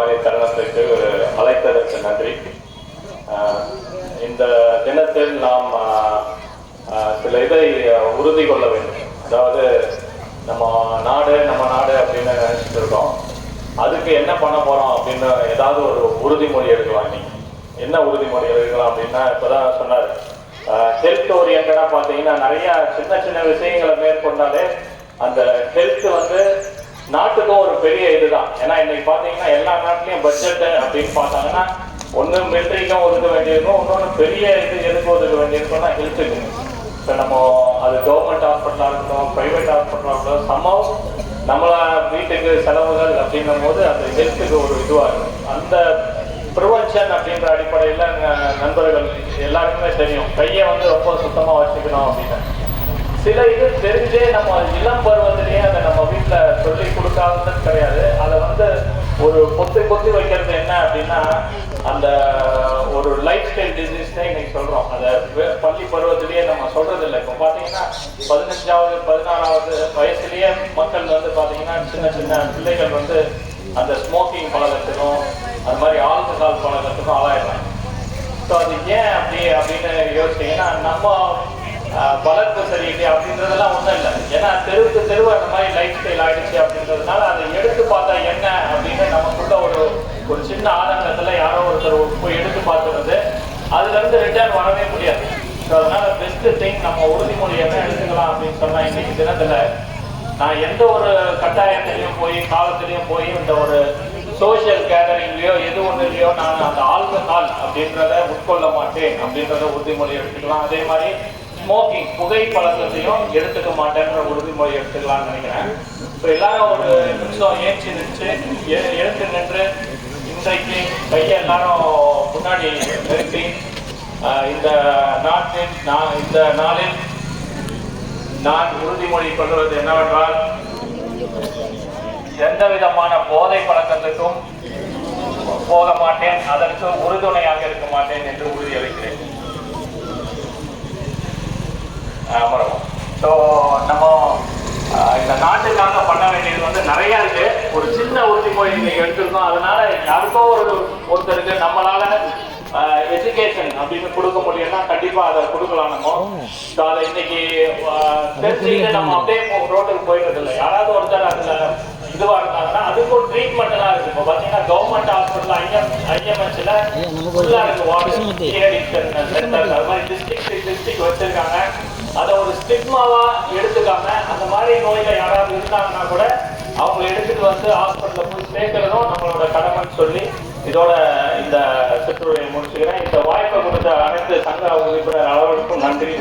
மாதிரி தருணத்துக்கு அழைத்ததற்கு நன்றி. இந்த தினத்தில் நாம் சில இதை உறுதி கொள்ள வேண்டும். அதாவது நம்ம நாடு அப்படின்னு நினைச்சிட்டு இருக்கோம். அதுக்கு என்ன பண்ண போறோம் அப்படின்னு ஏதாவது ஒரு உறுதிமொழி எடுக்கலாம். இன்னைக்கு என்ன உறுதிமொழி எடுக்கலாம் அப்படின்னா, இப்பதான் சொன்னார், ஹெல்த் ஓரியன்டா பார்த்தீங்கன்னா நிறைய சின்ன சின்ன விஷயங்களை மேற்கொண்டாலே அந்த ஹெல்த் நாட்டுக்கும் ஒரு பெரிய இதுதான். ஏன்னா இன்னைக்கு பார்த்தீங்கன்னா எல்லா நாட்டிலையும் பட்ஜெட் அப்படின்னு பார்த்தாங்கன்னா ஒன்று மிலிட்ரிக்கும் ஒதுக்க வேண்டியிருக்கும், இன்னொன்று பெரிய இது எதுக்கு ஒதுக்க வேண்டியிருக்கும்னா ஹெல்த்துக்கு. இப்போ நம்ம அது கவர்மெண்ட் ஹாஸ்பிட்டலாக இருக்கட்டும், ப்ரைவேட் ஹாஸ்பிட்டலாக இருக்கட்டும், சம்பவம் நம்மளை வீட்டுக்கு செலவுகள் அப்படின்னும் போது அந்த ஹெல்த்துக்கு ஒரு இதுவாக இருக்கும். அந்த ப்ரிவென்ஷன் அப்படின்ற அடிப்படையில் நண்பர்கள் எல்லாருக்குமே தெரியும், கையை ரொம்ப சுத்தமாக வச்சுக்கணும் அப்படின்னு. சில இது தெரிஞ்சே நம்ம இளம் பருவத்திலேயே அதை நம்ம வீட்டில் சொல்லி கொடுக்காதது கிடையாது. அதை ஒரு பொத்தி வைக்கிறது என்ன அப்படின்னா, அந்த ஒரு லைஃப் ஸ்டைல் டிசீஸ் தான் இன்னைக்கு சொல்கிறோம். அதை பள்ளி பருவத்திலேயே நம்ம சொல்றது இல்லை. இப்போ பார்த்தீங்கன்னா 15வது 16வது வயசுலேயே மக்கள் பார்த்தீங்கன்னா சின்ன சின்ன பிள்ளைகள் அந்த ஸ்மோக்கிங் பழக்கத்துக்கும் அது மாதிரி ஆல்கஹால் பழக்கத்துக்கும் ஆளாயிடுறாங்க. ஸோ அது ஏன் அப்படின்னு யோசிச்சிங்கன்னா, நம்ம வளர்ப்பு சரியில்லை அப்படின்றதெல்லாம் ஒன்றும் இல்லை. ஏன்னா தெருவுக்கு தெருவு அந்த மாதிரி லைஃப் ஸ்டைல் ஆகிடுச்சு அப்படின்றதுனால அதை எடுத்து பார்த்தா என்ன அப்படின்னு நமக்குள்ள ஒரு சின்ன ஆதங்கத்தில் யாரோ ஒருத்தர் போய் எடுத்து பார்த்துறது, அதுலேருந்து ரிட்டர்ன் வரவே முடியாது. ஸோ அதனால பெஸ்ட் திங் நம்ம உறுதிமொழி என்ன எடுத்துக்கலாம் அப்படின்னு சொன்னால், இன்னைக்கு தினத்தில் நான் எந்த ஒரு கட்டாயத்திலையும் போய் காலத்திலையும் போய் இந்த ஒரு சோசியல் கேதரிங்லையோ எது ஒன்றுலையோ நான் அந்த ஆல்கஹால் அப்படின்றத உட்கொள்ள மாட்டேன் அப்படின்றத உறுதிமொழி எடுத்துக்கலாம். அதே மாதிரி ஸ்மோக்கிங் புகை பழக்கத்தையும் எடுத்துக்க மாட்டேன்ற உறுதிமொழி எடுத்துக்கலாம்னு நினைக்கிறேன். இப்போ எல்லாரும் ஒரு நிமிஷம் எழுந்து நின்று இன்றைக்கு கையை எல்லாரும் முன்னாடி நிறுத்தி இந்த நாளில் நான் உறுதிமொழி கொள்வது என்னவென்றால், எந்த விதமான போதை பழக்கத்துக்கும் போக மாட்டேன், அதற்கு உறுதுணையாக இருக்க மாட்டேன் என்று உறுதியளிக்கிறேன். அமரவும். ஸோ நம்ம இந்த நாட்டுக்காக பண்ண வேண்டியது நிறைய இருக்கு. ஒரு சின்ன உறுதிமொழி இன்னைக்கு எடுத்திருக்கோம். அதனால யாருக்கோ ஒருத்தருக்கு நம்மளால எஜுகேஷன் அப்படின்னு கொடுக்க முடியும்னா கண்டிப்பா அதை கொடுக்கலாம். நம்ம ஸோ அதை இன்னைக்கு தெரிஞ்சுக்கிட்டு நம்ம அப்படியே ரோட்டுக்கு போயிடுறது இல்லை. யாராவது ஒருத்தர் அதுல இதுவா இருந்தாங்கன்னா அதுக்கு ஒரு ட்ரீட்மெண்ட் எல்லாம் இருக்கு. இப்போ பாத்தீங்கன்னா கவர்மெண்ட் ஹாஸ்பிட்டல் ஐஎம்எஸ்ல ஃபுல்லா இருக்கு சென்டர், அது மாதிரி டிஸ்ட்ரிக்ட் வச்சிருக்காங்க. அதை ஒரு ஸ்டிக்மாவா எடுத்துக்காம அந்த மாதிரி நோயில யாராவது இருந்தாங்கன்னா கூட அவங்க எடுத்துட்டு ஹாஸ்பிட்டல்ல போய் சேர்க்கிறதும் நம்மளோட கடமைன்னு சொல்லி இதோட இந்த சிற்றுரையை முடிச்சுக்கிறேன். இந்த வாய்ப்பை கொடுத்த அனைத்து சங்க உறுப்பினர் அளவுக்கும் நன்றி.